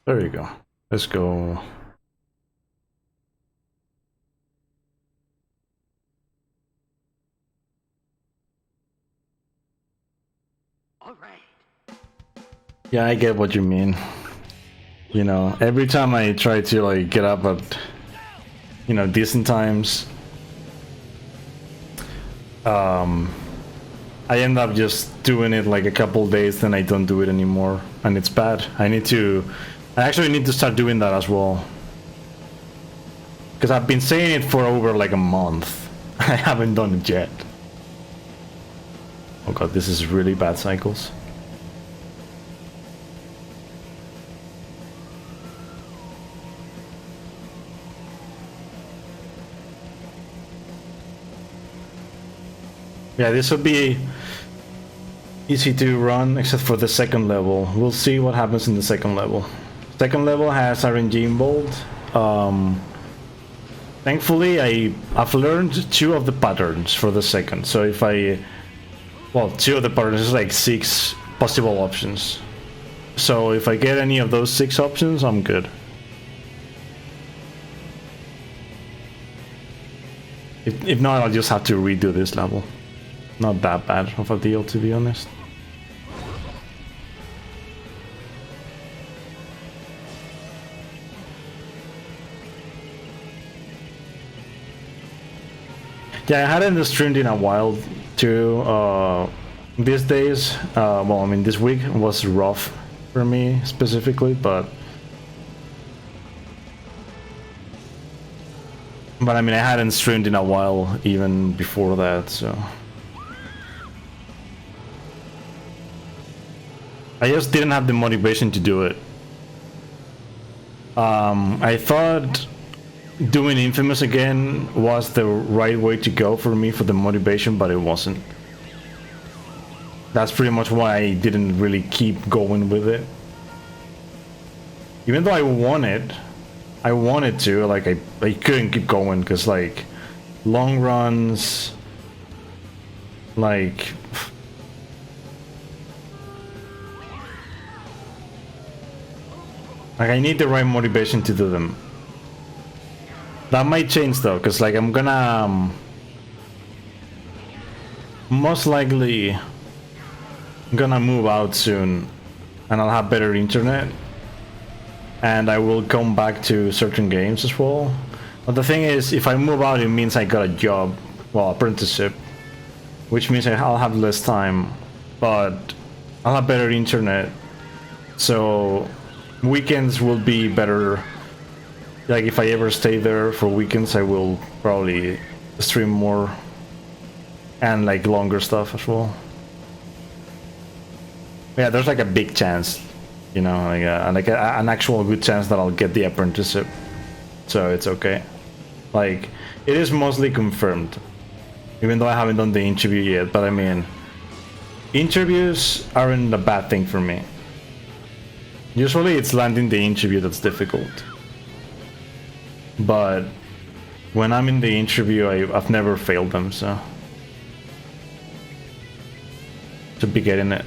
There you go. Let's go. All right. Yeah, I get what you mean. You know, every time I try to like get up at, you know, decent times, I end up just doing it like a couple days, then I don't do it anymore, and it's bad. I actually need to start doing that as well. Because I've been saying it for over like a month. I haven't done it yet. Oh god, this is really bad cycles. Yeah, this would be easy to run except for the second level. We'll see what happens in the second level. Second level has RNG involved. Thankfully, I've learned 2 of the patterns for the second. So if well, 2 of the patterns is like 6 possible options. So if I get any of those 6 options, I'm good. If not, I'll just have to redo this level. Not that bad of a deal, to be honest. Yeah, I hadn't streamed in a while too. These days, well, I mean, this week was rough for me specifically, but I mean, I hadn't streamed in a while even before that, so I just didn't have the motivation to do it. I thought doing Infamous again was the right way to go for me for the motivation, but it wasn't. That's pretty much why I didn't really keep going with it. Even though I wanted to, like, I couldn't keep going because, like, long runs, like, I need the right motivation to do them. That might change though, because, like, I'm gonna most likely gonna move out soon, and I'll have better internet, and I will come back to certain games as well. But the thing is, if I move out, it means I got a job, well, apprenticeship, which means I'll have less time, but I'll have better internet, so weekends will be better. Like, if I ever stay there for weekends, I will probably stream more and like longer stuff as well. Yeah, there's like a big chance, you know, like an actual good chance that I'll get the apprenticeship, so it's okay. Like, it is mostly confirmed, even though I haven't done the interview yet. But I mean, interviews aren't a bad thing for me. Usually it's landing the interview that's difficult, but when I'm in the interview, I've never failed them, so should be getting it.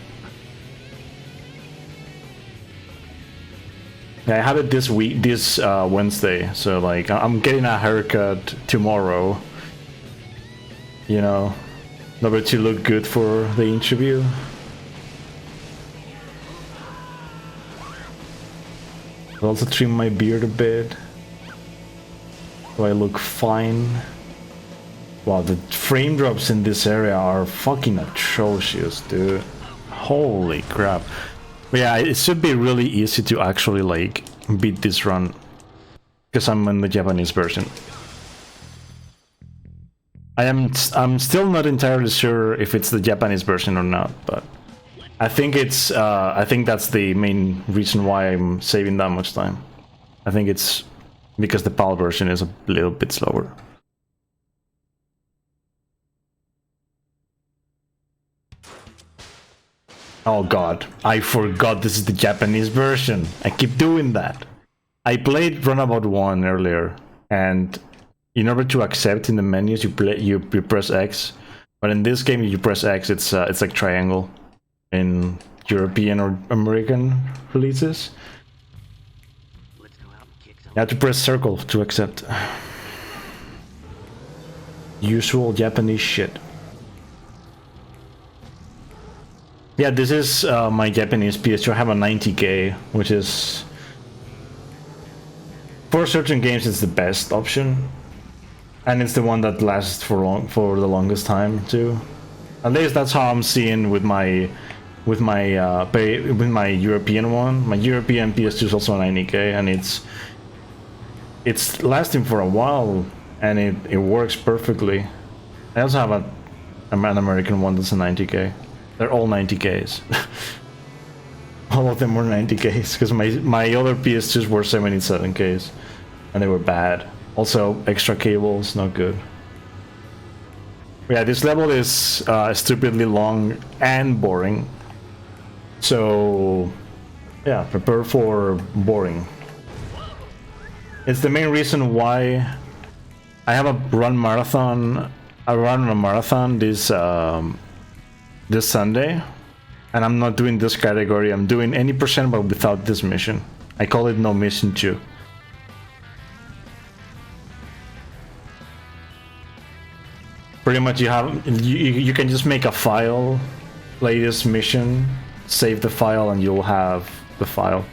Yeah, I have it this week, this Wednesday, so like I'm getting a haircut tomorrow, you know, in order to look good for the interview. I'll also trim my beard a bit, so I look fine. Wow, the frame drops in this area are fucking atrocious, dude. Holy crap. But yeah, it should be really easy to actually like beat this run, because I'm in the Japanese version. I'm still not entirely sure if it's the Japanese version or not, but I think it's I think that's the main reason why I'm saving that much time. I think it's because the PAL version is a little bit slower. Oh god, I forgot this is the Japanese version. I keep doing that. I played Runabout 1 earlier, and in order to accept in the menus, you press X. But in this game, you press X. It's like triangle in European or American releases. You have to press circle to accept. Usual Japanese shit. Yeah, this is my Japanese PS2. I have a 90K, which is... For certain games, it's the best option. And it's the one that lasts for the longest time, too. At least that's how I'm seeing with my European one. My European PS2 is also a 90K, and it's lasting for a while, and it works perfectly. I also have an American one that's a 90K. They're all 90Ks. All of them were 90Ks, because my other PS2s were 77Ks, and they were bad. Also, extra cables, not good. Yeah, this level is stupidly long and boring. So, yeah, prepare for boring. It's the main reason why I have a run marathon. I run a marathon this Sunday, and I'm not doing this category. I'm doing any percent, but without this mission. I call it no mission 2. Pretty much, you can just make a file, play this mission, save the file, and you'll have the file.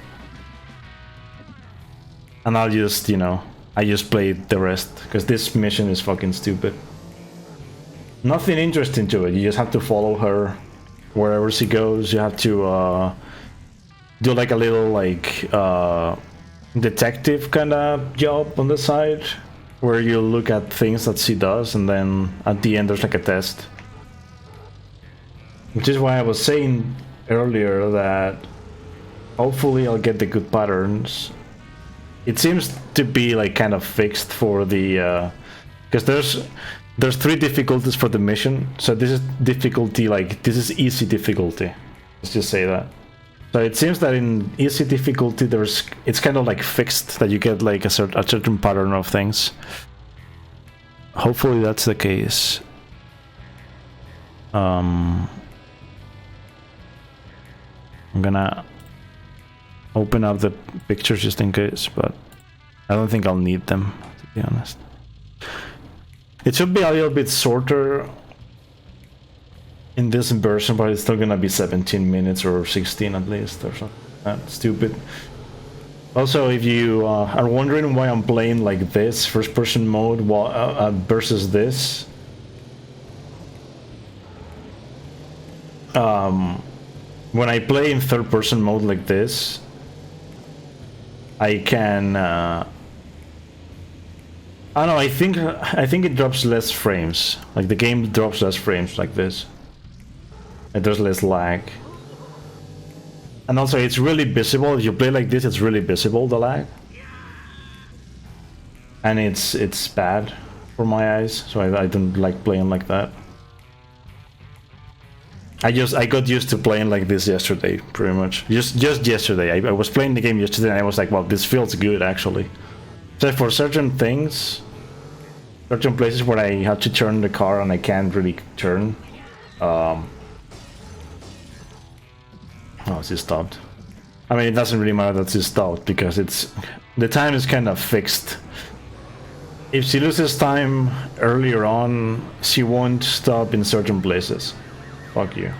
And I'll just, I just play the rest, because this mission is fucking stupid. Nothing interesting to it. You just have to follow her wherever she goes. You have to do like a little detective kind of job on the side, where you look at things that she does, and then at the end there's like a test. Which is why I was saying earlier that hopefully I'll get the good patterns. It seems to be like kind of fixed for the because there's 3 difficulties for the mission. So this is difficulty, this is easy difficulty. Let's just say that. So it seems that in easy difficulty it's kind of like fixed, that you get like a certain pattern of things. Hopefully that's the case. I'm gonna open up the pictures just in case, but I don't think I'll need them, to be honest. It should be a little bit shorter in this version, but it's still gonna be 17 minutes or 16 at least, or something. That's stupid. Also, if you are wondering why I'm playing like this, first-person mode, versus this, when I play in third-person mode like this, I can. I don't know. I think it drops less frames. Like the game drops less frames like this, and there's less lag. And also, it's really visible. If you play like this, it's really visible, the lag, and it's bad for my eyes. So I don't like playing like that. I got used to playing like this yesterday, pretty much. Just yesterday. I was playing the game yesterday, and I was like, "Well, this feels good, actually." So for certain things, certain places where I have to turn the car and I can't really turn. Oh, she stopped. I mean, it doesn't really matter that she stopped, because the time is kind of fixed. If she loses time earlier on, she won't stop in certain places. Fuck you.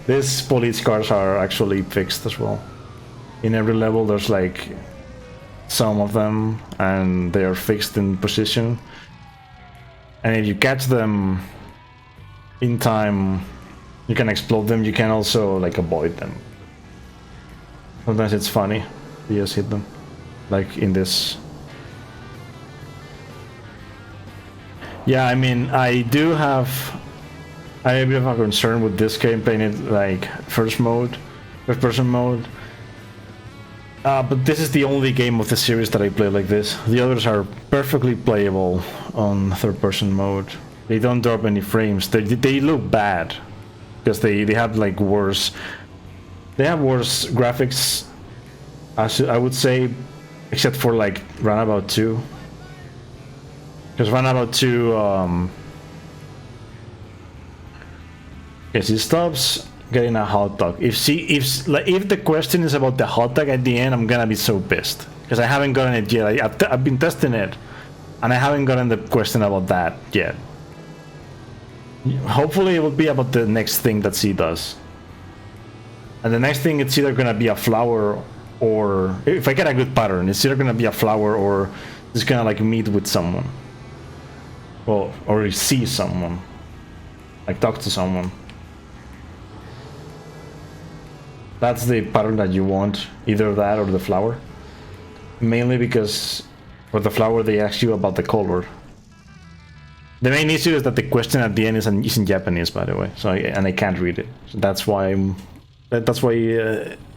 These police cars are actually fixed as well. In every level there's like some of them, and they are fixed in position. And if you catch them in time, you can explode them. You can also like avoid them. Sometimes it's funny. You just hit them. Like in this. Yeah, I mean, I have a bit of a concern with this game, playing it like first person mode. But this is the only game of the series that I play like this. The others are perfectly playable on third person mode. They don't drop any frames. They look bad, because they have like worse. They have worse graphics, I would say, except for like Runabout 2. Because Runabout 2, yes, it stops. getting a hot dog. If the question is about the hot dog at the end, I'm gonna be so pissed because I haven't gotten it yet. I've been testing it, and I haven't gotten the question about that yet. Hopefully, it will be about the next thing that she does. And the next thing, it's either gonna be a flower, or if I get a good pattern, it's either gonna be a flower or it's gonna like meet with someone. Well, or see someone, like talk to someone. That's the pattern that you want, either that or the flower. Mainly because for the flower they ask you about the color. The main issue is that the question at the end is in Japanese, by the way, so I can't read it. So that's why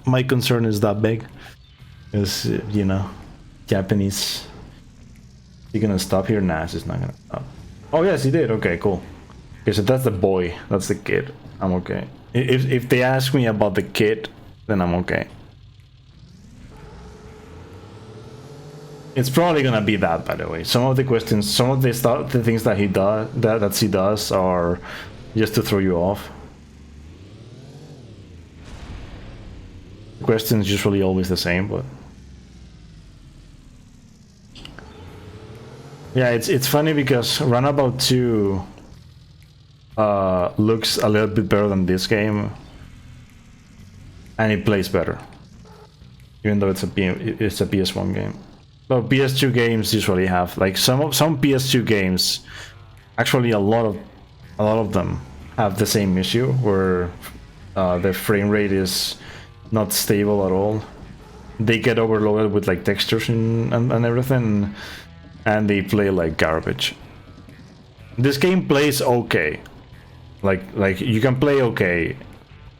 my concern is that big. Is you know, Japanese. You gonna stop here? Nah, she's not gonna stop. Oh yes, he did. Okay, cool. Okay, so that's the boy. That's the kid. I'm okay. If they ask me about the kid, then I'm okay. It's probably gonna be that, by the way. Some of the questions, some of the things that he does, that she does, are just to throw you off. The question's usually always the same, but yeah, it's funny because Runabout 2 looks a little bit better than this game, and it plays better, even though it's a PS1 game. But PS2 games usually have, like, some PS2 games, actually a lot of them have the same issue where the frame rate is not stable at all. They get overloaded with like textures and everything, and they play like garbage. This game plays okay. Like you can play okay.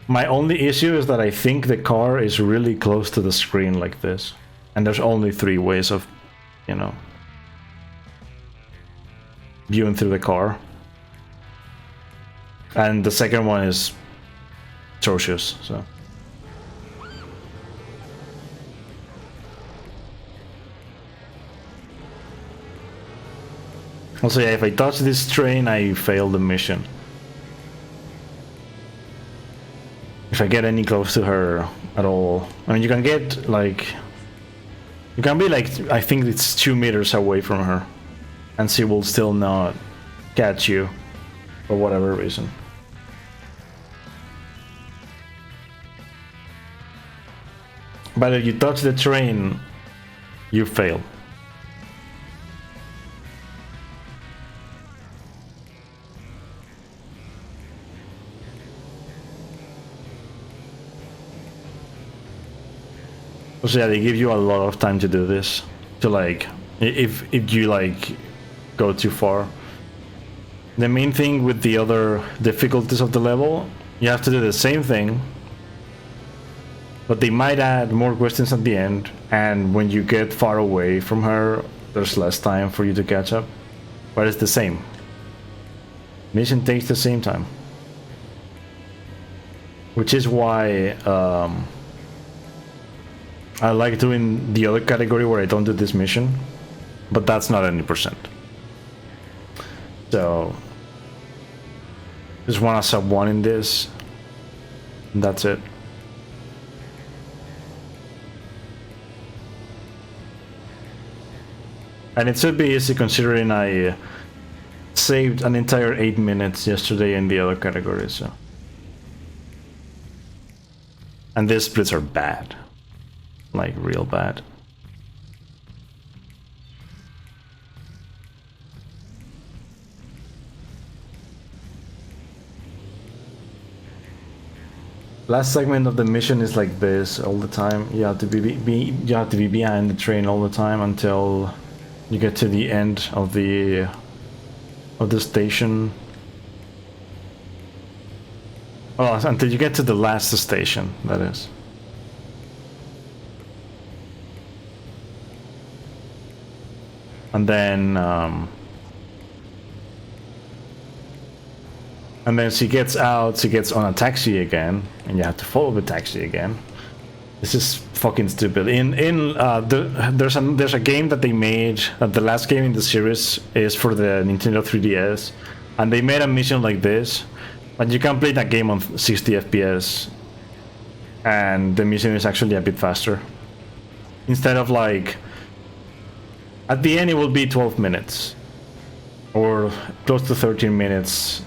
My only issue is that I think the car is really close to the screen like this. And there's only 3 ways of, you know, viewing through the car. And the second one is atrocious, so. Also, yeah, if I touch this train, I fail the mission. If I get any close to her at all. I mean, you can get, like... You can be, like, I think it's 2 meters away from her. And she will still not catch you. For whatever reason. But if you touch the train, you fail. So yeah, they give you a lot of time to do this. To like, if you like go too far. The main thing with the other difficulties of the level, you have to do the same thing, but they might add more questions at the end, and when you get far away from her, there's less time for you to catch up. But it's the same. Mission takes the same time. Which is why I like doing the other category where I don't do this mission, but that's not any percent. So just want a sub 1 in this, and that's it. And it should be easy considering I saved an entire 8 minutes yesterday in the other category, so. And these splits are bad. Like, real bad. Last segment of the mission is like this all the time. You have to be behind the train all the time until you get to the end of the station. Well, until you get to the last station, that is. And then she gets out, she gets on a taxi again, and you have to follow the taxi again. This is fucking stupid. There's a game that they made, the last game in the series is for the Nintendo 3DS, and they made a mission like this, But you can play that game on 60 FPS, and the mission is actually a bit faster. Instead of like, at the end it will be 12 minutes, or close to 13 minutes.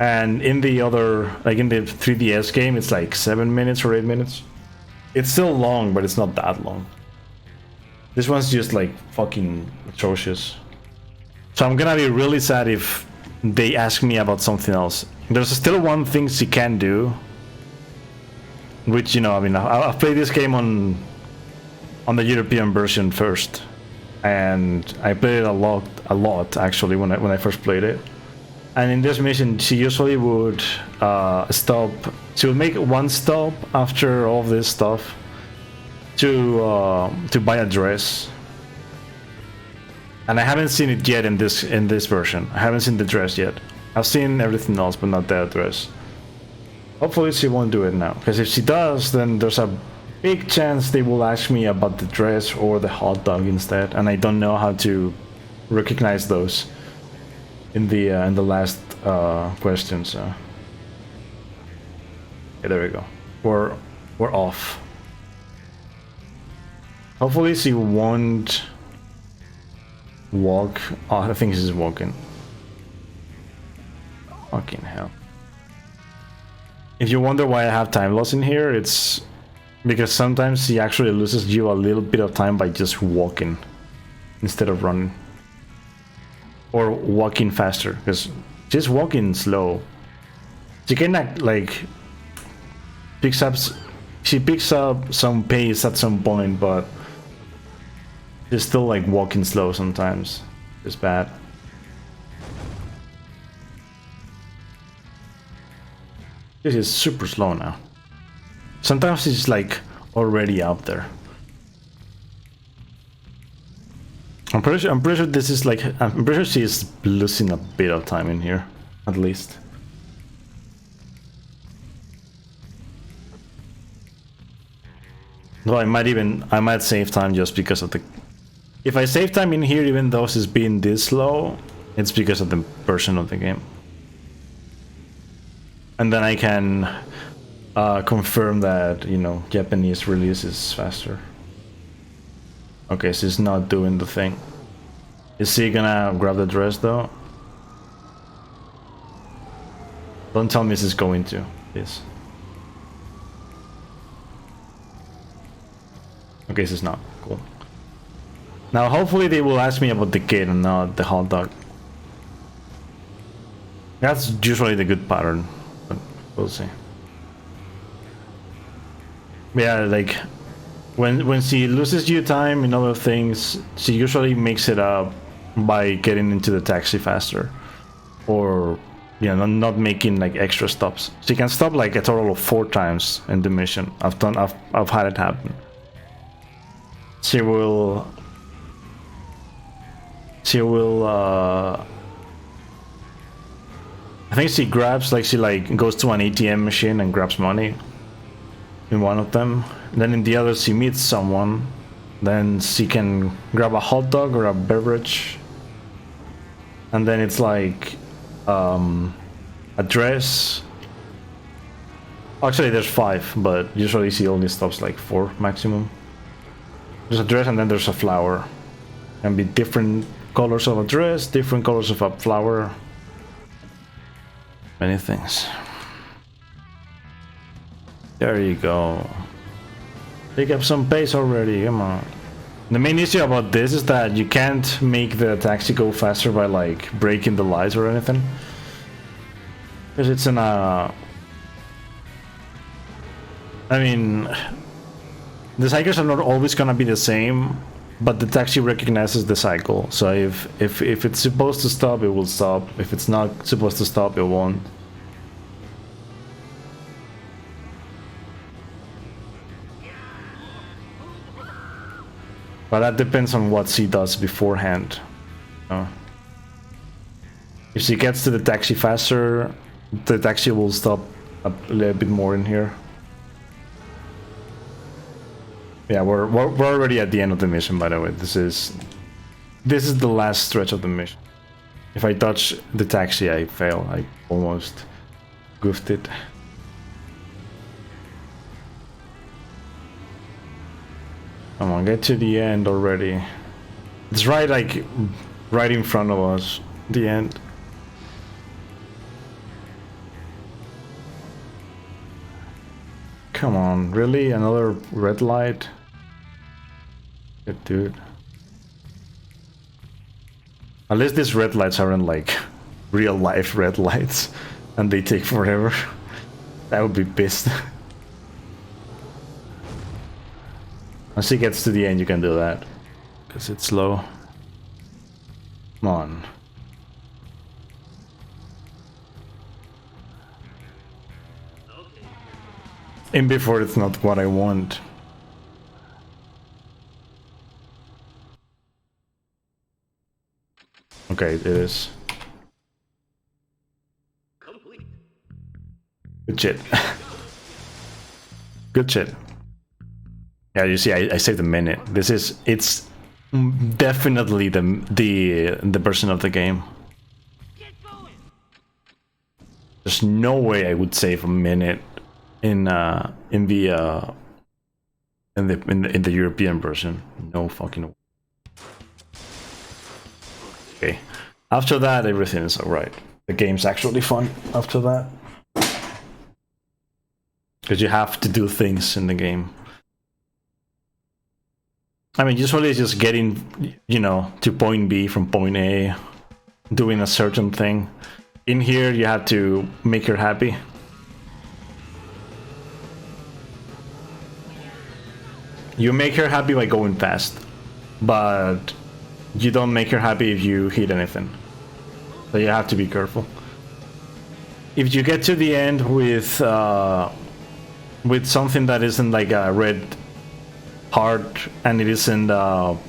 And in the other, like in the 3DS game, it's like 7 minutes or 8 minutes. It's still long, but it's not that long. This one's just like fucking atrocious. So I'm gonna be really sad if they ask me about something else. There's still one thing she can do, which, you know, I mean, I've played this game on the European version first, and I played it a lot actually when I first played it. And in this mission, she usually would stop. She would make one stop after all of this stuff to buy a dress. And I haven't seen it yet in this version. I haven't seen the dress yet. I've seen everything else, but not that dress. Hopefully she won't do it now, because if she does, then there's a big chance they will ask me about the dress or the hot dog instead, and I don't know how to recognize those in the last question. So yeah, there we go. We're off. Hopefully she won't walk. Oh, I think she's walking. Fucking hell. If you wonder why I have time loss in here, it's because sometimes he actually loses you a little bit of time by just walking instead of running. Or walking faster, because just walking slow. She can act like she picks up some pace at some point, but she's still like walking slow sometimes. It's bad. This is super slow now. Sometimes it's like already out there. I'm pretty sure this is like, I'm pretty sure she's losing a bit of time in here, at least. No, I might save time just because of the... If I save time in here, even though she's being this slow, it's because of the version of the game. And then I can confirm that, you know, Japanese release is faster. Okay, she's not doing the thing. Is she gonna grab the dress though? Don't tell me she's going to, please. Okay, she's not. Cool. Now hopefully they will ask me about the kid and not the hot dog. That's usually the good pattern, but we'll see. Yeah, like when she loses you time in other things, she usually makes it up by getting into the taxi faster, or you know, not making like extra stops. She can stop like a total of 4 times in the mission. I've had it happen. She will I think she grabs, like, she like goes to an ATM machine and grabs money in one of them. Then in the other she meets someone. Then she can grab a hot dog or a beverage. And then it's like a dress. Actually there's 5, but usually she only stops like 4 maximum. There's a dress and then there's a flower. Can be different colors of a dress, different colors of a flower. Many things. There you go. Pick up some pace already, come on. The main issue about this is that you can't make the taxi go faster by like breaking the lights or anything. Because it's in a... I mean... The cycles are not always gonna be the same, but the taxi recognizes the cycle. So if it's supposed to stop, it will stop. If it's not supposed to stop, it won't. But that depends on what she does beforehand. If she gets to the taxi faster, the taxi will stop a little bit more in here. Yeah, we're already at the end of the mission, by the way. This is the last stretch of the mission. If I touch the taxi, I fail. I almost goofed it. Come on, get to the end already. It's right, like, right in front of us. The end. Come on, really? Another red light? Good dude. At least these red lights aren't like real life red lights and they take forever. That would be pissed. Once he gets to the end, you can do that. Because it's slow. Come on. In before it's not what I want. Okay, it is. Good shit. Good shit. Yeah, you see, I saved a minute. It's definitely the version of the game. There's no way I would save a minute in the European version. No fucking way. Okay. After that, everything is alright. The game's actually fun after that. Because you have to do things in the game. I mean, usually it's just getting, you know, to point B from point A, doing a certain thing. In here, you have to make her happy. You make her happy by going fast, but you don't make her happy if you hit anything. So you have to be careful. If you get to the end with something that isn't like a red heart and it isn't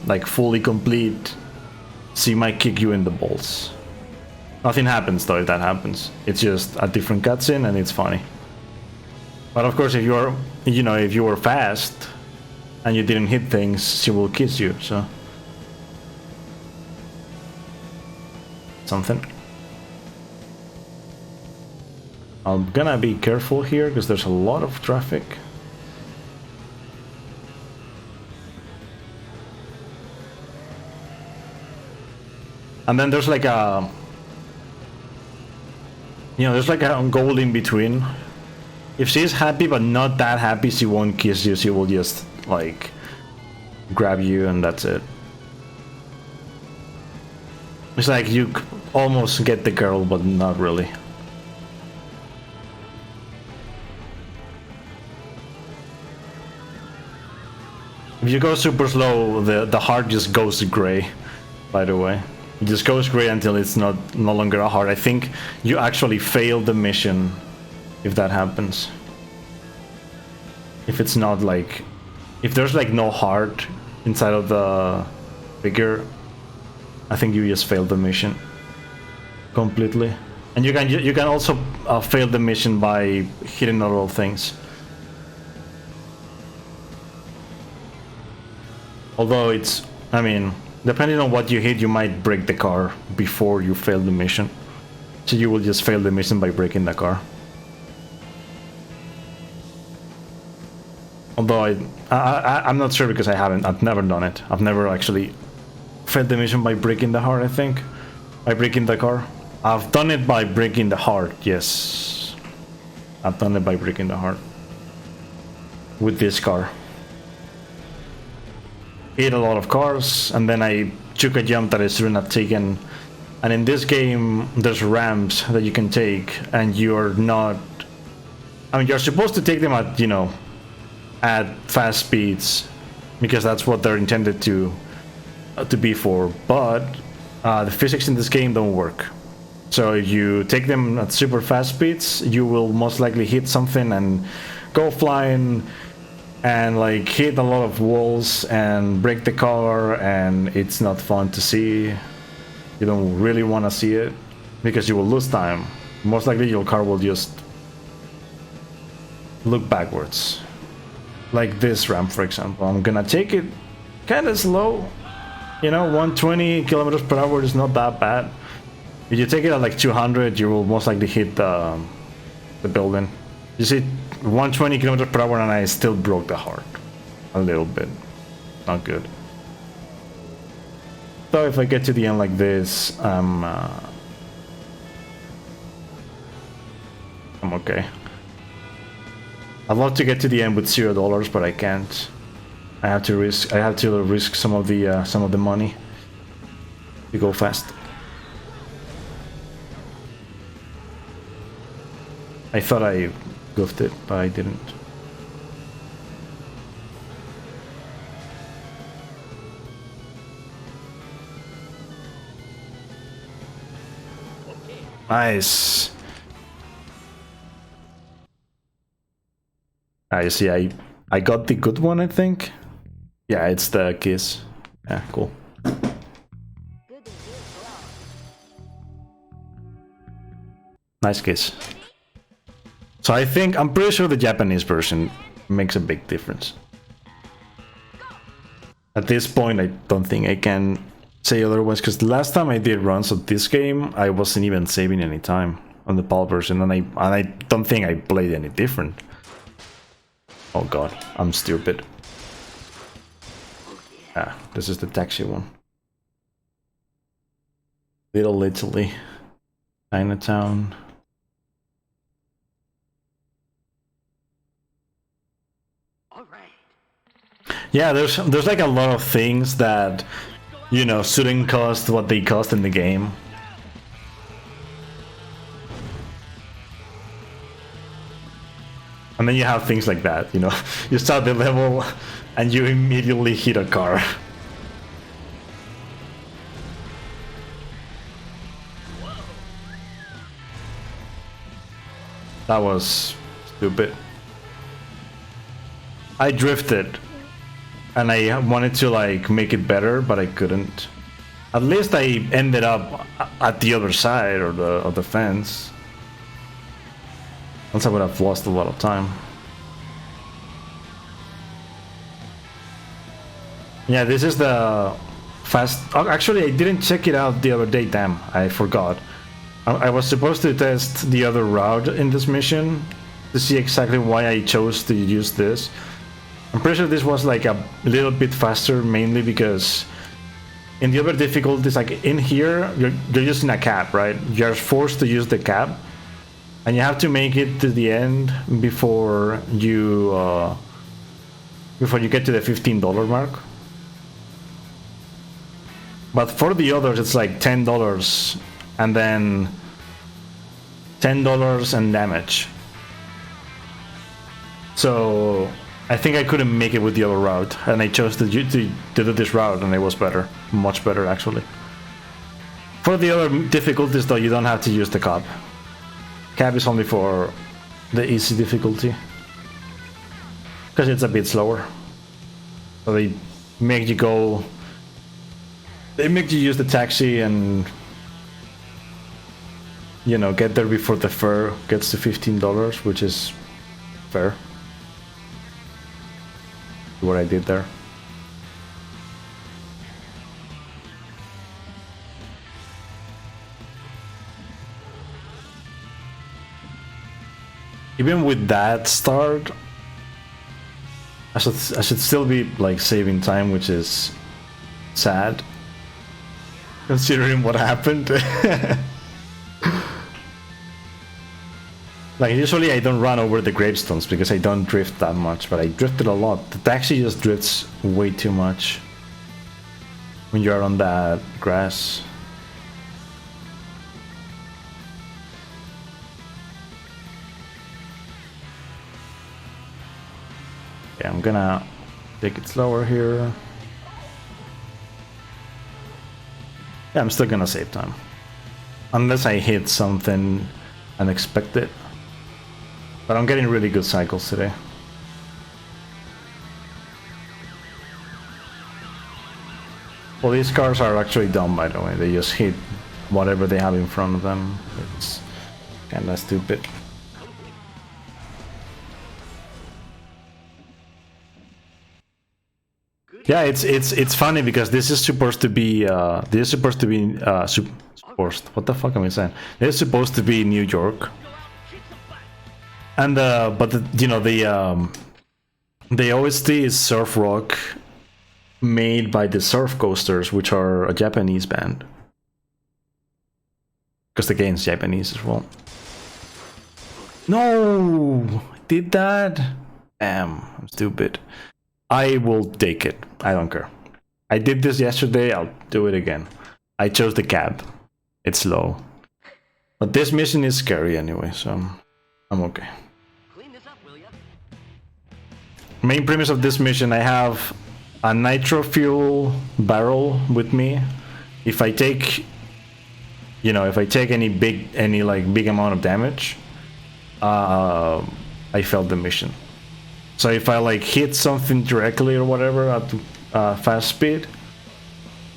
like fully complete, she might kick you in the balls. Nothing happens though if that happens. It's just a different cutscene and it's funny. But of course, if you're, you know, if you were fast and you didn't hit things, she will kiss you. So something. I'm gonna be careful here because there's a lot of traffic. And then there's like a, you know, there's like a goal in between. If she's happy but not that happy, she won't kiss you. She will just like grab you and that's it. It's like you almost get the girl but not really. If you go super slow, the heart just goes gray, by the way. It just goes gray until it's no longer a heart. I think you actually fail the mission if that happens. If it's not like, if there's like no heart inside of the figure, I think you just failed the mission completely. And you can also fail the mission by hitting other things. Although it's, I mean, depending on what you hit, you might break the car before you fail the mission. So you will just fail the mission by breaking the car. Although I'm not sure because I've never done it. I've never actually failed the mission by breaking the heart, I think. By breaking the car. I've done it by breaking the heart, yes. I've done it by breaking the heart. With this car. Hit a lot of cars, and then I took a jump that I shouldn't have taken. And in this game, there's ramps that you can take, and you're not... I mean, you're supposed to take them at, you know, at fast speeds, because that's what they're intended to be for, but the physics in this game don't work. So if you take them at super fast speeds, you will most likely hit something and go flying, and like hit a lot of walls and break the car, and it's not fun to see. You don't really want to see it because you will lose time. Most likely your car will just look backwards. Like this ramp, for example. I'm gonna take it kind of slow. You know, 120 kilometers per hour is not that bad. If you take it at like 200, you will most likely hit the building. You see 120 kilometers per hour and I still broke the heart. A little bit. Not good. So if I get to the end like this, I'm okay. I'd love to get to the end with $0, but I can't. I have to risk some of the money to go fast. I thought I goofed it, but I didn't. Nice. You see, I got the good one, I think. Yeah, it's the kiss. Yeah, cool. Nice kiss. So I'm pretty sure the Japanese version makes a big difference. At this point, I don't think I can say otherwise, because the last time I did runs of this game, I wasn't even saving any time on the PAL version, and I don't think I played any different. Oh god, I'm stupid. Ah, this is the taxi one. Little Italy. Chinatown. Yeah, there's like a lot of things that, you know, shouldn't cost what they cost in the game. And then you have things like that, you know, you start the level and you immediately hit a car. That was stupid. I drifted and I wanted to like make it better, but I couldn't. At least I ended up at the other side of the fence. Else I would have lost a lot of time. Yeah, this is the fast... Oh, actually, I didn't check it out the other day, damn, I forgot. I was supposed to test the other route in this mission to see exactly why I chose to use this. I'm pretty sure this was like a little bit faster, mainly because in the other difficulties, like in here, you're using a cap, right? You're forced to use the cap. And you have to make it to the end before you get to the $15 mark. But for the others, it's like $10 and then $10 and damage. So I think I couldn't make it with the other route, and I chose to do this route, and it was better, much better actually. For the other difficulties, though, you don't have to use the cap. Cap is only for the easy difficulty, because it's a bit slower. So they make you use the taxi and, you know, get there before the fare gets to $15, which is fair. What I did there. Even with that start, I should still be like saving time, which is sad considering what happened. Like usually I don't run over the gravestones because I don't drift that much, but I drifted a lot. The taxi just drifts way too much when you're on that grass. Yeah, I'm gonna take it slower here. Yeah, I'm still gonna save time. Unless I hit something unexpected. But I'm getting really good cycles today. Well, these cars are actually dumb, by the way. They just hit whatever they have in front of them. It's kinda stupid. Yeah, it's funny because this is supposed to be what the fuck am I saying? It's supposed to be New York, and but the OST is surf rock made by the Surf Coasters, which are a Japanese band, because the game's Japanese as well. No, I did that. Damn, I'm stupid. I will take it. I don't care. I did this yesterday, I'll do it again. I chose the cab. It's low. But this mission is scary anyway, so I'm okay. Clean this up, will ya? Main premise of this mission, I have a nitro fuel barrel with me. If I take, any big amount of damage, I failed the mission. So if I hit something directly or whatever at fast speed,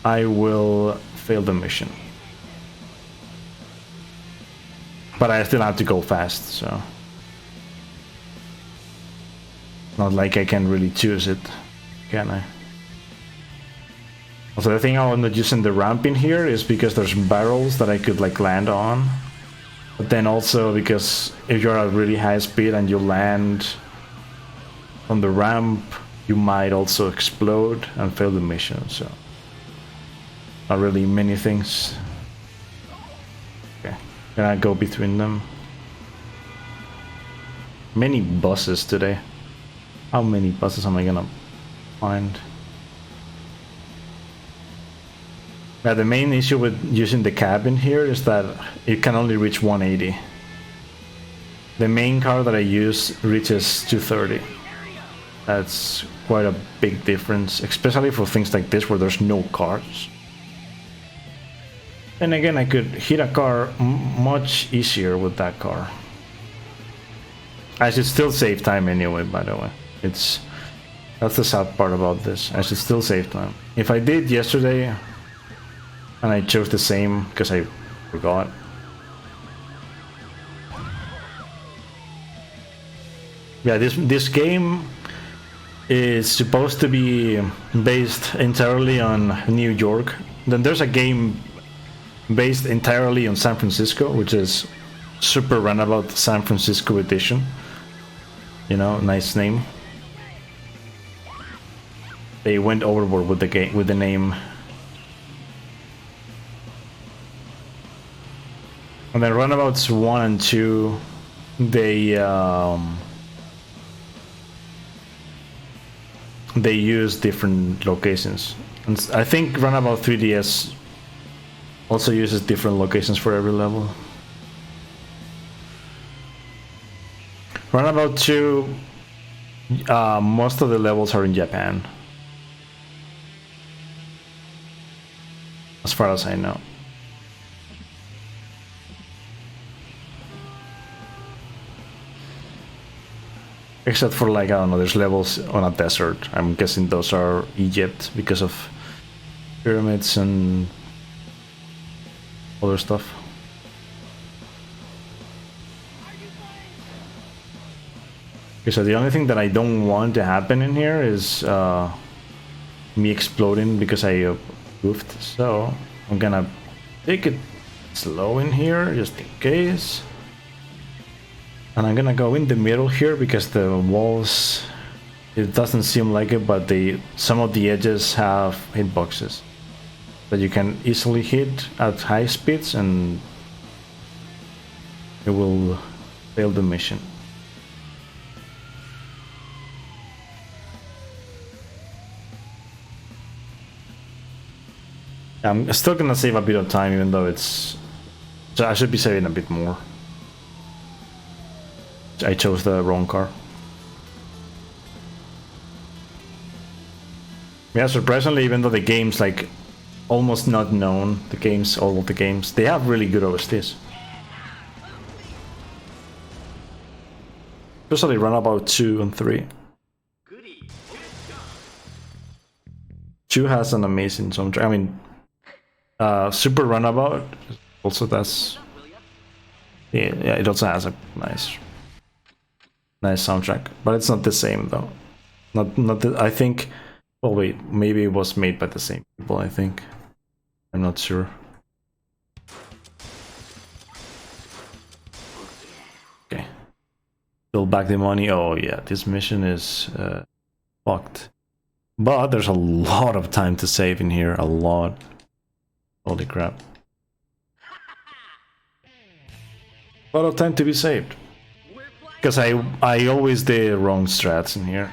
I will fail the mission. But I still have to go fast, so not like I can really choose it, can I? Also, the thing I'm not using the ramp in here is because there's barrels that I could land on. But then also because if you're at really high speed and you land on the ramp, you might also explode and fail the mission, so not really many things. Okay, can I go between them? Many buses today. How many buses am I gonna find? Yeah, the main issue with using the cabin here is that it can only reach 180. The main car that I use reaches 230. That's quite a big difference, especially for things like this where there's no cars. And again, I could hit a car much easier with that car. I should still save time anyway, by the way. That's the sad part about this. I should still save time. If I did yesterday and I chose the same because I forgot. Yeah, this game is supposed to be based entirely on New York. Then there's a game based entirely on San Francisco, which is Super Runabout San Francisco Edition. Nice name. They went overboard with the name. And then Runabouts 1 and 2, they use different locations. And I think Runabout 3DS also uses different locations for every level. Runabout 2, most of the levels are in Japan, as far as I know. Except for I don't know, there's levels on a desert. I'm guessing those are Egypt because of pyramids and other stuff. Okay, so the only thing that I don't want to happen in here is me exploding because I goofed. So I'm gonna take it slow in here just in case. And I'm gonna go in the middle here because the walls, it doesn't seem like it, but some of the edges have hitboxes that you can easily hit at high speeds and it will fail the mission. I'm still gonna save a bit of time even though so I should be saving a bit more. I chose the wrong car. Yeah, surprisingly, even though the game's almost not known, all of the games, they have really good OSTs. Especially Runabout 2 and 3. 2 has an amazing soundtrack. I mean, Super Runabout also does. Yeah, it also has a nice soundtrack, but it's not the same though. I think Well, wait, maybe it was made by the same people, I think. I'm not sure. Okay. Build back the money. Oh yeah, this mission is fucked. But there's a lot of time to save in here, a lot. Holy crap. A lot of time to be saved. Because I always did wrong strats in here.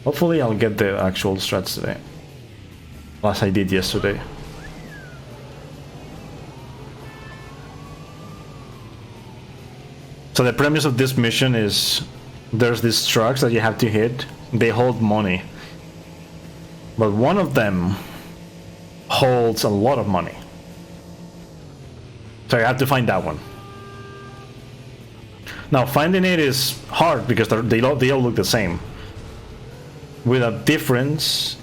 Hopefully I'll get the actual strats today. As I did yesterday. So the premise of this mission is there's these trucks that you have to hit. They hold money. But one of them holds a lot of money. So you have to find that one. Now finding it is hard because they all look the same. With a difference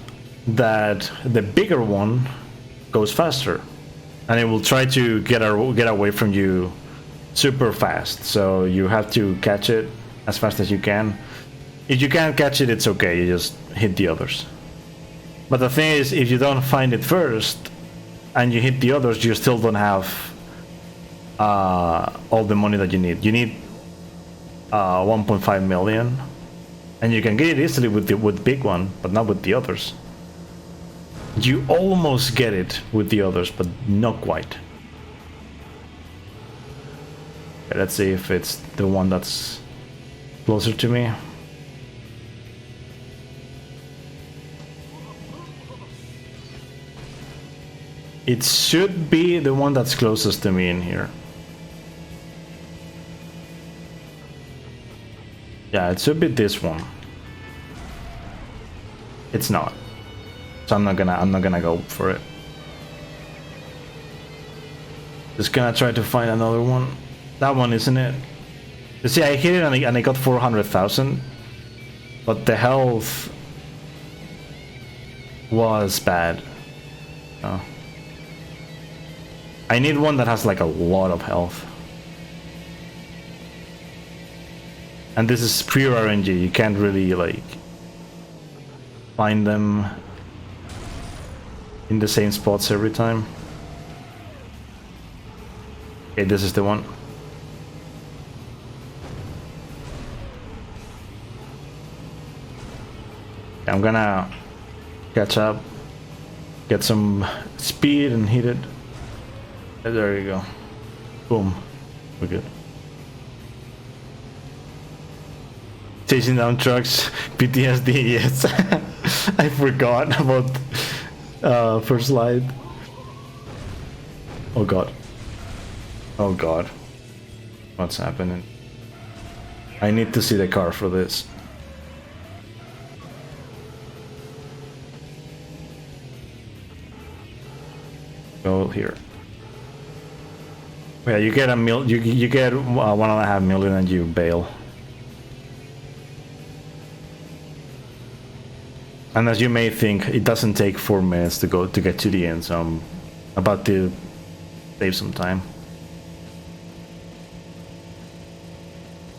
that the bigger one goes faster. And it will try to get away from you super fast. So you have to catch it as fast as you can. If you can't catch it, it's okay. You just hit the others. But the thing is, if you don't find it first and you hit the others, you still don't have all the money that you need. You need 1.5 million, and you can get it easily with big one, but not with the others. You almost get it with the others, but not quite. Okay, let's see if it's the one that's closer to me. It should be the one that's closest to me in here. Yeah, it should be this one. It's not. So I'm not gonna go for it. Just gonna try to find another one. That one, isn't it? You see, I hit it and I got 400,000, but the health was bad. Oh. I need one that has like a lot of health. And this is pure RNG, you can't really like find them in the same spots every time. Okay, this is the one. I'm gonna catch up, get some speed and hit it. There you go. Boom. We're good. Chasing down trucks, PTSD, yes. I forgot about first light. Oh god. Oh god. What's happening? I need to see the car for this. Go here. Yeah, you get you get 1.5 million and you bail. And as you may think, it doesn't take 4 minutes to get to the end, so I'm about to save some time.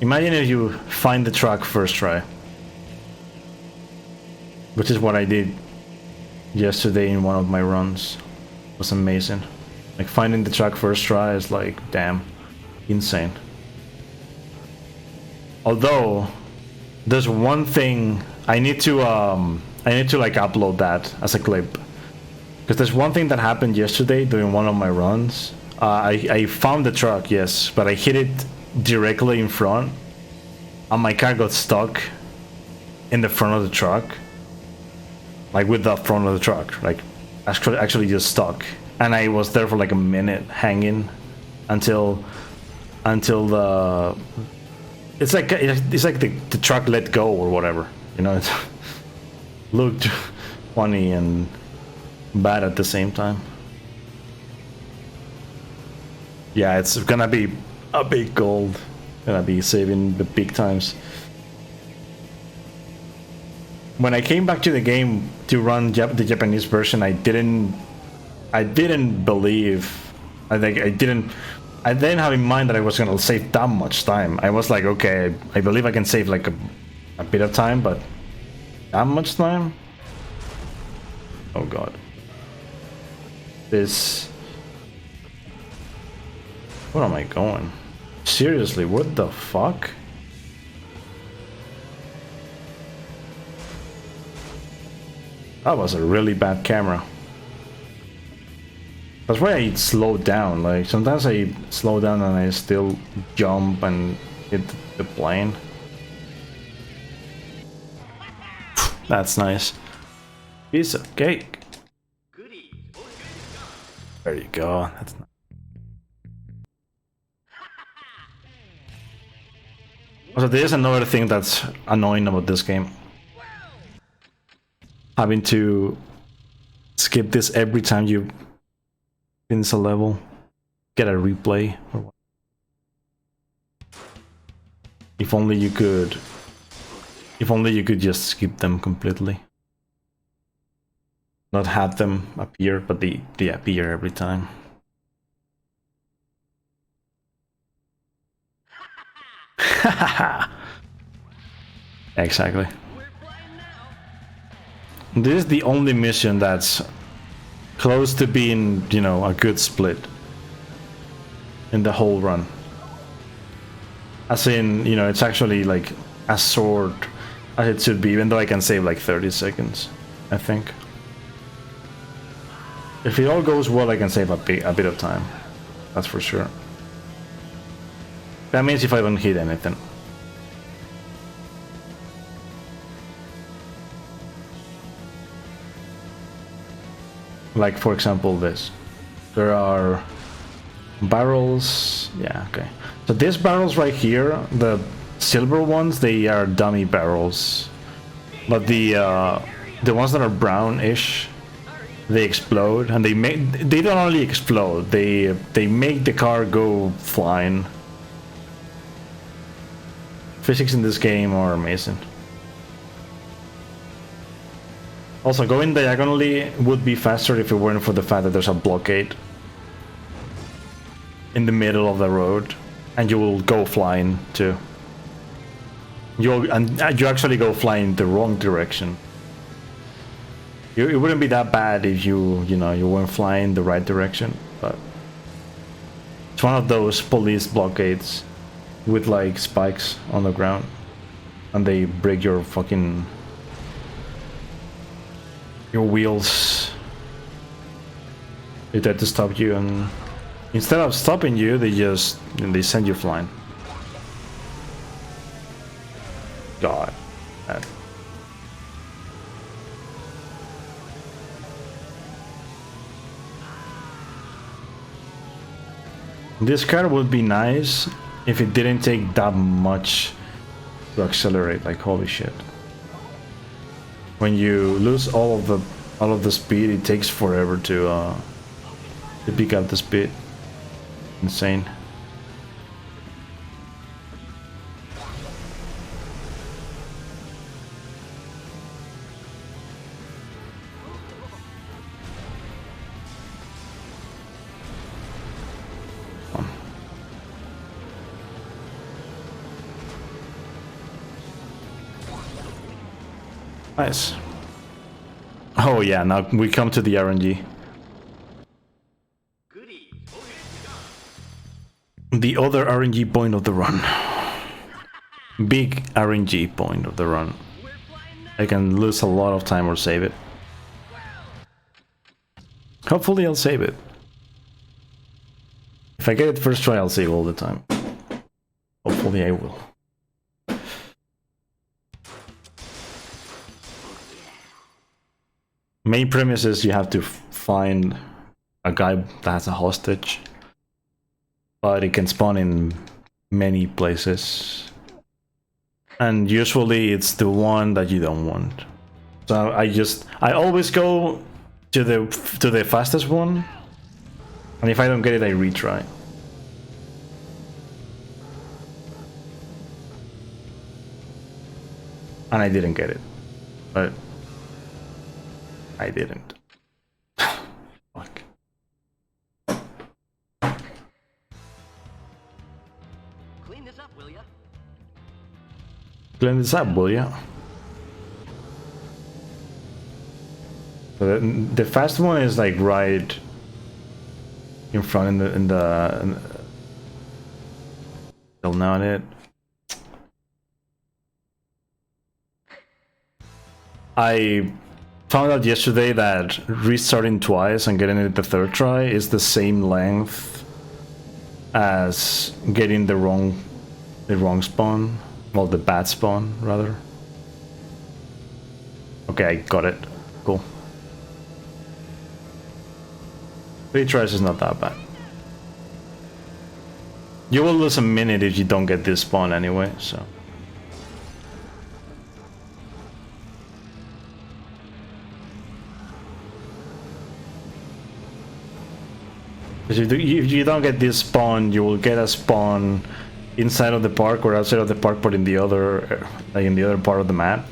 Imagine if you find the truck first try. Which is what I did yesterday in one of my runs. It was amazing. Like finding the truck first try is like, damn, insane. Although, there's one thing I need to like upload that as a clip. Because there's one thing that happened yesterday during one of my runs. I found the truck, yes, but I hit it directly in front. And my car got stuck in the front of the truck. Like with the front of the truck, like actually just stuck. And I was there for like a minute hanging until the it's like the truck let go or whatever, you know. It looked funny and bad at the same time. Yeah, it's gonna be a big gold. Gonna be saving the big times. When I came back to the game to run the Japanese version, I didn't believe. I didn't have in mind that I was gonna save that much time. I was like, okay, I believe I can save like a bit of time, but that much time? Oh god. This... Where am I going? Seriously, what the fuck? That was a really bad camera. That's why I slow down. Like, sometimes I slow down and I still jump and hit the plane. That's nice. Piece of cake. There you go. That's nice. Also, there's another thing that's annoying about this game. Having to skip this every time you finish a level. Get a replay. Or what. If only you could... If only you could just skip them completely. Not have them appear, but they appear every time. Exactly. This is the only mission that's close to being, you know, a good split in the whole run. As in, you know, it's actually like as short as it should be, even though I can save like 30 seconds, I think. If it all goes well, I can save a bit of time. That's for sure. That means if I don't hit anything. Like, for example, this. There are barrels. Yeah, okay. So these barrels right here, the silver ones, they are dummy barrels. But the ones that are brownish, they explode, and they don't only explode, they make the car go flying. Physics in this game are amazing. Also, going diagonally would be faster if it weren't for the fact that there's a blockade in the middle of the road, and you will go flying too. You actually go flying the wrong direction. It wouldn't be that bad if you weren't flying the right direction, but it's one of those police blockades with like spikes on the ground, and they break your fucking wheels. They try to stop you, and instead of stopping you, they send you flying. God. That. This car would be nice if it didn't take that much to accelerate. Like, holy shit. When you lose all of the speed, it takes forever to pick up the speed. Insane. Nice. Oh yeah, now we come to the RNG. The other RNG point of the run. Big RNG point of the run. I can lose a lot of time or save it. Hopefully I'll save it. If I get it first try, I'll save all the time. Hopefully I will. Main premise is you have to find a guy that has a hostage, but it can spawn in many places, and usually it's the one that you don't want. So I always go to the fastest one, and if I don't get it, I retry. And I didn't get it, but I didn't. Fuck. Clean this up, will ya? Clean this up, will ya? The fast one is like right in front in the still not it. I found out yesterday that restarting twice and getting it the third try is the same length as getting the wrong spawn. Well, the bad spawn rather. Okay, I got it. Cool. 3 tries is not that bad. You will lose a minute if you don't get this spawn anyway, so. If you don't get this spawn, you will get a spawn inside of the park or outside of the park, but in the other, like in the other part of the map,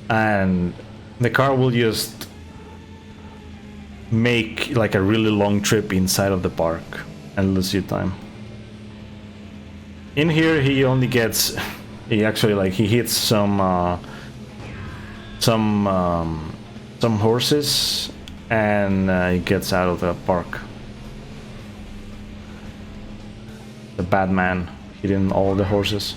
and the car will just make like a really long trip inside of the park and lose you time. In here, he only gets, he actually like he hits some horses, and he gets out of the park. The bad man hitting all the horses.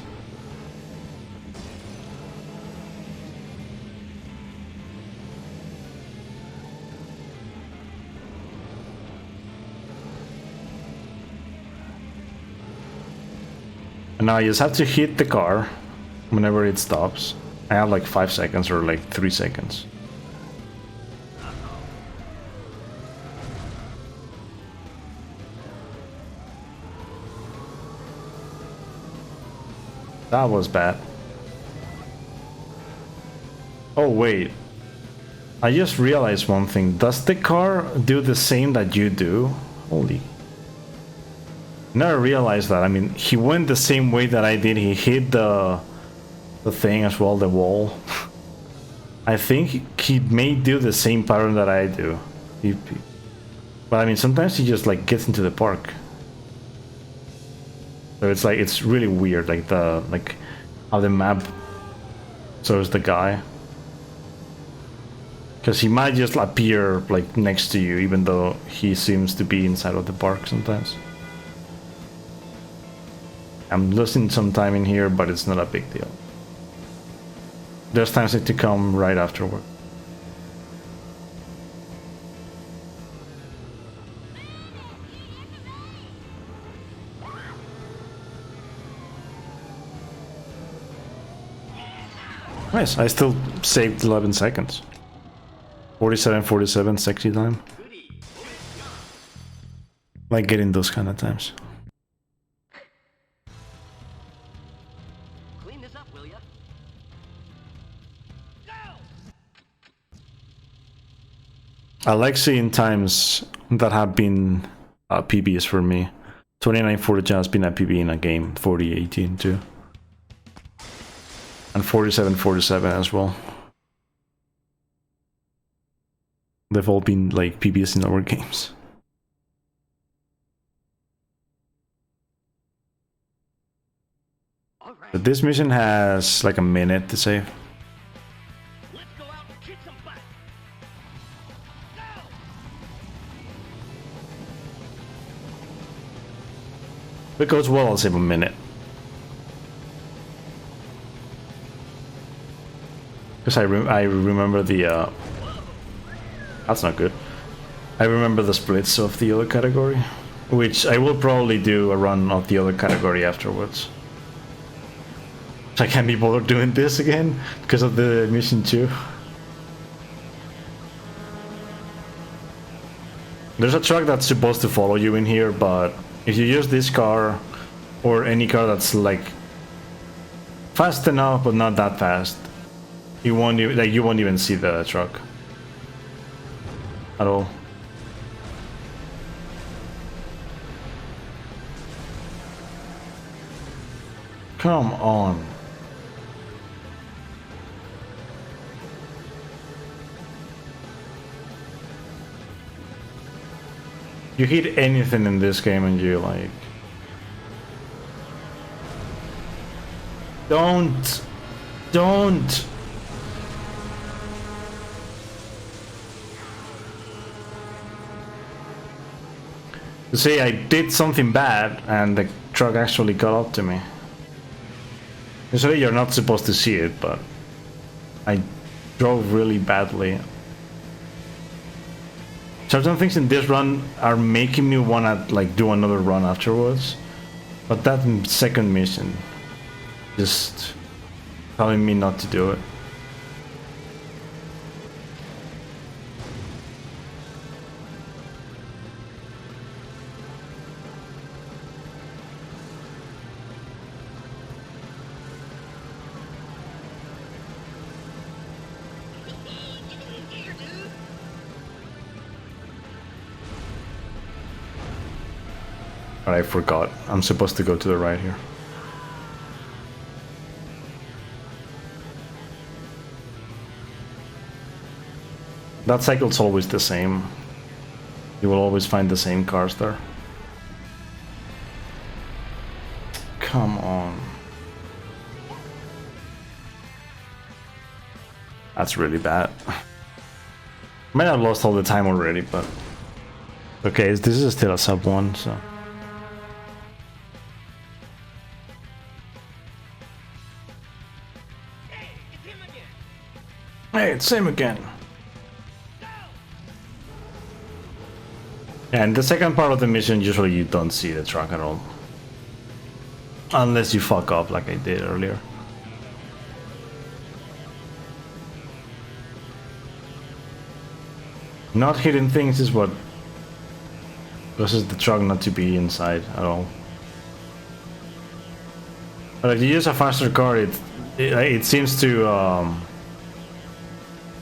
And now you just have to hit the car whenever it stops. I have like 5 seconds or like 3 seconds. That was bad. Oh wait, I just realized one thing. Does the car do the same that you do? Holy. Never realized that. I mean, he went the same way that I did. He hit the thing as well, the wall. I think he may do the same pattern that I do. But I mean, sometimes he just like gets into the park. So it's like, it's really weird, like how the map shows the guy. Because he might just appear like next to you, even though he seems to be inside of the park sometimes. I'm losing some time in here, but it's not a big deal. There's times to come right afterward. Nice, I still saved 11 seconds. 47, sexy time. Like getting those kind of times. Clean this up, will ya? I like seeing times that have been PBs for me. 29:42 has been a PB in a game, 40:18 too. And 47:47 as well. They've all been like PBs in our games. Right. But this mission has like a minute to save. Let's go out and kick some butt. If it goes well, I'll save a minute. Because I remember the that's not good. I remember the splits of the other category, which I will probably do a run of the other category afterwards. I can't be bothered doing this again because of the mission 2. There's a truck that's supposed to follow you in here, but if you use this car or any car that's like fast enough but not that fast, you won't even see the truck at all. Come on. You hit anything in this game and you like... Don't Don't! You see, I did something bad and the truck actually caught up to me. Usually you're not supposed to see it, but I drove really badly. Certain things in this run are making me wanna like do another run afterwards, but that second mission just telling me not to do it. But I forgot. I'm supposed to go to the right here. That cycle's always the same. You will always find the same cars there. Come on. That's really bad. Might have lost all the time already, but... Okay, this is still a sub 1, so... Hey, it's him again. And the second part of the mission, usually you don't see the truck at all. Unless you fuck up like I did earlier. Not hitting things is what causes the truck not to be inside at all. But if you use a faster car, it seems to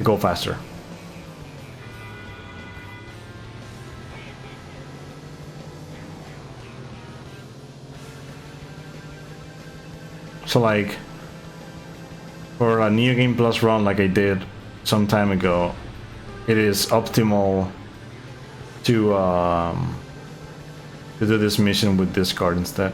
go faster. So like for a New Game Plus run like I did some time ago, it is optimal to do this mission with this card instead.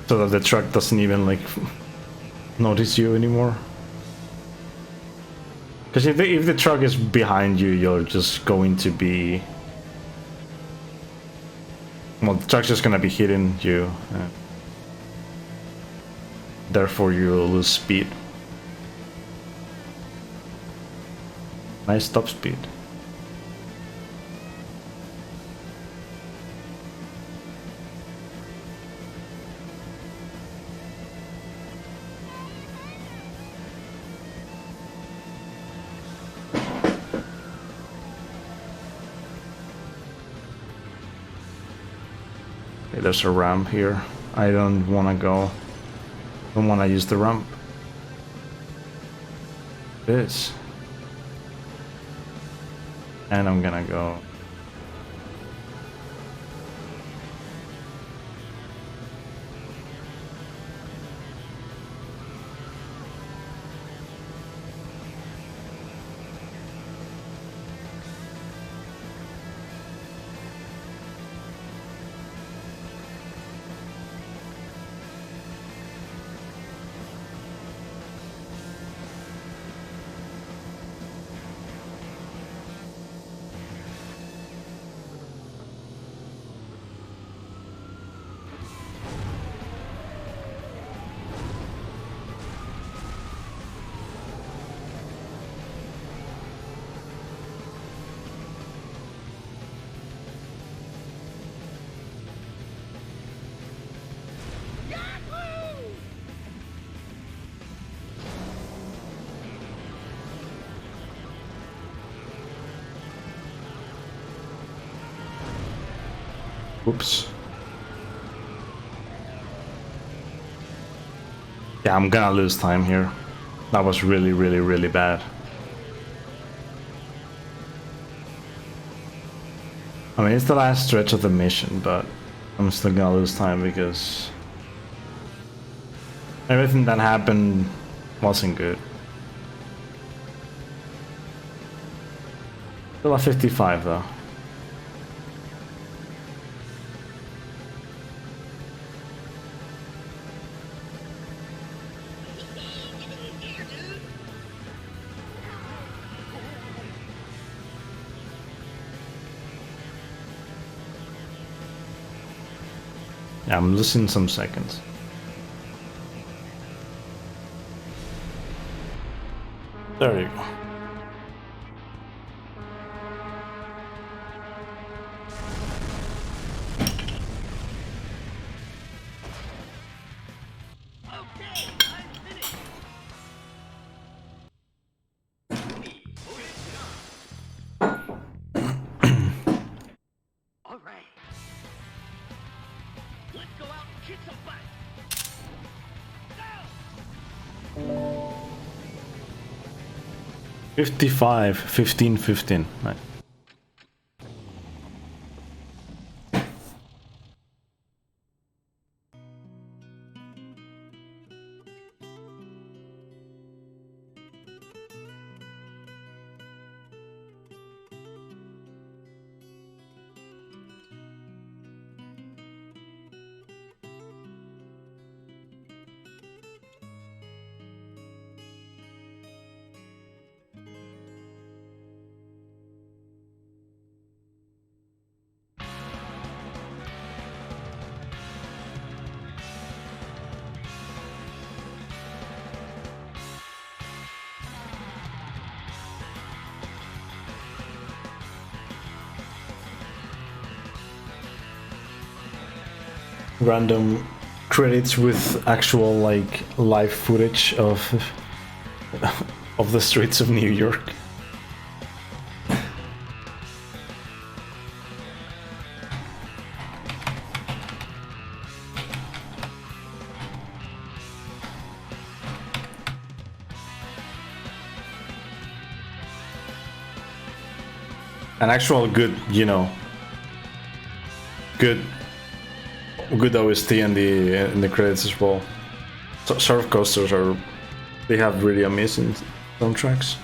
So that the truck doesn't even like notice you anymore. Because if the truck is behind you, you're just going to be... Well, the truck's just gonna be hitting you. Therefore, you'll lose speed. Nice top speed. There's a ramp here. I don't want to go. Don't want to use the ramp. This. And I'm gonna go. Oops. Yeah, I'm gonna lose time here. That was really, really, really bad. I mean, it's the last stretch of the mission, but I'm still gonna lose time because everything that happened wasn't good. Still at 55 though. Yeah, I'm losing some seconds. There you go. All right. Let's go out and kick some butt. 55, 15, 15. Right. Random credits with actual like live footage of of the streets of New York. An actual good, you know, good OST in the credits as well. So, Surf Coasters they have really amazing soundtracks.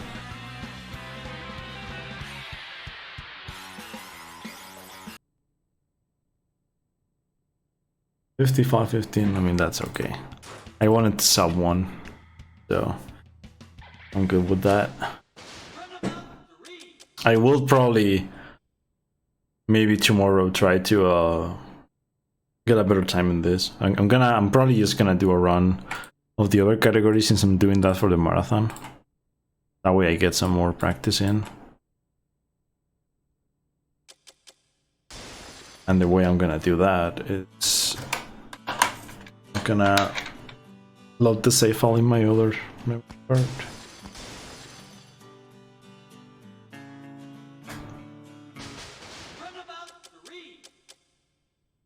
$55.15, I mean that's okay. I wanted sub 1, so I'm good with that. I will probably maybe tomorrow try to get a better time in this. I'm probably just gonna do a run of the other categories since I'm doing that for the marathon. That way I get some more practice in. And the way I'm gonna do that is I'm gonna load the save file in my other memory card.